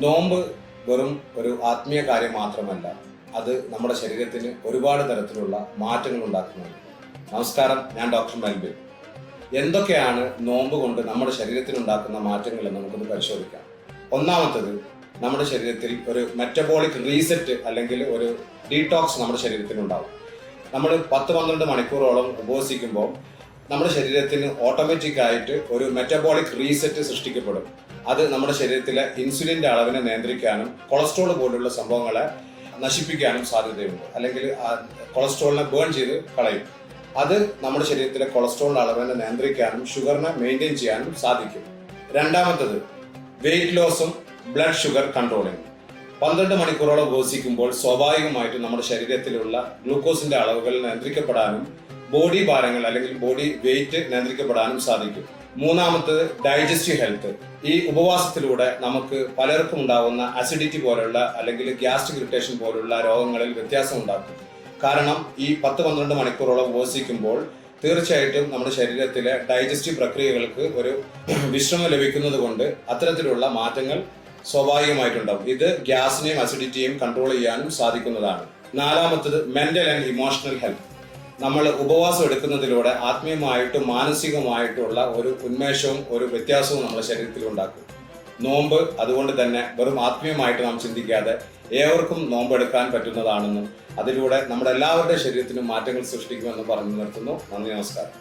നോമ്പ് വെറും ഒരു ആത്മീയ കാര്യം മാത്രമല്ല, അത് നമ്മുടെ ശരീരത്തിന് ഒരുപാട് തരത്തിലുള്ള മാറ്റങ്ങൾ ഉണ്ടാക്കുന്നുണ്ട്. നമസ്കാരം, ഞാൻ ഡോക്ടർ മെൽബിൻ. എന്തൊക്കെയാണ് നോമ്പ് കൊണ്ട് നമ്മുടെ ശരീരത്തിന് ഉണ്ടാക്കുന്ന മാറ്റങ്ങൾ എന്ന് നമുക്കൊന്ന് പരിശോധിക്കാം. ഒന്നാമത്തത്, നമ്മുടെ ശരീരത്തിൽ ഒരു മെറ്റബോളിക് റീസെറ്റ് അല്ലെങ്കിൽ ഒരു ഡീടോക്സ് നമ്മുടെ ശരീരത്തിനുണ്ടാവും. നമ്മൾ 10-12 മണിക്കൂറോളം ഉപവസിക്കുമ്പോൾ നമ്മുടെ ശരീരത്തിന് ഓട്ടോമാറ്റിക് ആയിട്ട് ഒരു മെറ്റബോളിക് റീസെറ്റ് സൃഷ്ടിക്കപ്പെടും. അത് നമ്മുടെ ശരീരത്തിലെ ഇൻസുലിൻ്റെ അളവിനെ നിയന്ത്രിക്കാനും കൊളസ്ട്രോൾ പോലുള്ള സംഭവങ്ങളെ നശിപ്പിക്കാനും സാധ്യതയുണ്ട്. അല്ലെങ്കിൽ കൊളസ്ട്രോളിനെ ബേൺ ചെയ്ത് കളയും. അത് നമ്മുടെ ശരീരത്തിലെ കൊളസ്ട്രോളിൻ്റെ അളവിനെ നിയന്ത്രിക്കാനും ഷുഗറിനെ മെയിൻറ്റെയിൻ ചെയ്യാനും സാധിക്കും. രണ്ടാമത്തത്, വെയിറ്റ് ലോസും ബ്ലഡ് ഷുഗർ കൺട്രോളിങ്. 12 മണിക്കൂറോളം ഉപവസിക്കുമ്പോൾ സ്വാഭാവികമായിട്ടും നമ്മുടെ ശരീരത്തിലുള്ള ഗ്ലൂക്കോസിന്റെ അളവുകൾ നിയന്ത്രിക്കപ്പെടാനും ബോഡി ഭാരങ്ങൾ അല്ലെങ്കിൽ ബോഡി വെയിറ്റ് നിയന്ത്രിക്കപ്പെടാനും സാധിക്കും. മൂന്നാമത്തത്, ഡൈജസ്റ്റീവ് ഹെൽത്ത്. ഈ ഉപവാസത്തിലൂടെ നമുക്ക് പലർക്കും ഉണ്ടാകുന്ന അസിഡിറ്റി പോലുള്ള അല്ലെങ്കിൽ ഗ്യാസ്ട്രിക് ഇറിറ്റേഷൻ പോലുള്ള രോഗങ്ങളിൽ വ്യത്യാസം ഉണ്ടാക്കും. കാരണം ഈ 10-12 മണിക്കൂറോളം ഉപവസിക്കുമ്പോൾ തീർച്ചയായിട്ടും നമ്മുടെ ശരീരത്തിലെ ഡൈജസ്റ്റീവ് പ്രക്രിയകൾക്ക് ഒരു വിശ്രമം ലഭിക്കുന്നത് കൊണ്ട് അത്തരത്തിലുള്ള മാറ്റങ്ങൾ സ്വാഭാവികമായിട്ടുണ്ടാവും. ഇത് ഗ്യാസിനെയും അസിഡിറ്റിയെയും കൺട്രോൾ ചെയ്യാനും സാധിക്കുന്നതാണ്. നാലാമത്തത്, മെന്റൽ ആൻഡ് ഇമോഷണൽ ഹെൽത്ത്. നമ്മൾ ഉപവാസം എടുക്കുന്നതിലൂടെ ആത്മീയമായിട്ടും മാനസികമായിട്ടുള്ള ഒരു ഉന്മേഷവും ഒരു വ്യത്യാസവും നമ്മുടെ ശരീരത്തിൽ ഉണ്ടാക്കും. നോമ്പ് അതുകൊണ്ട് തന്നെ വെറും ആത്മീയമായിട്ട് നാം ചിന്തിക്കാതെ ഏവർക്കും നോമ്പെടുക്കാൻ പറ്റുന്നതാണെന്നും അതിലൂടെ നമ്മുടെ എല്ലാവരുടെ ശരീരത്തിനും മാറ്റങ്ങൾ സൃഷ്ടിക്കുമെന്ന് പറഞ്ഞു നിർത്തുന്നു. നന്ദി, നമസ്കാരം.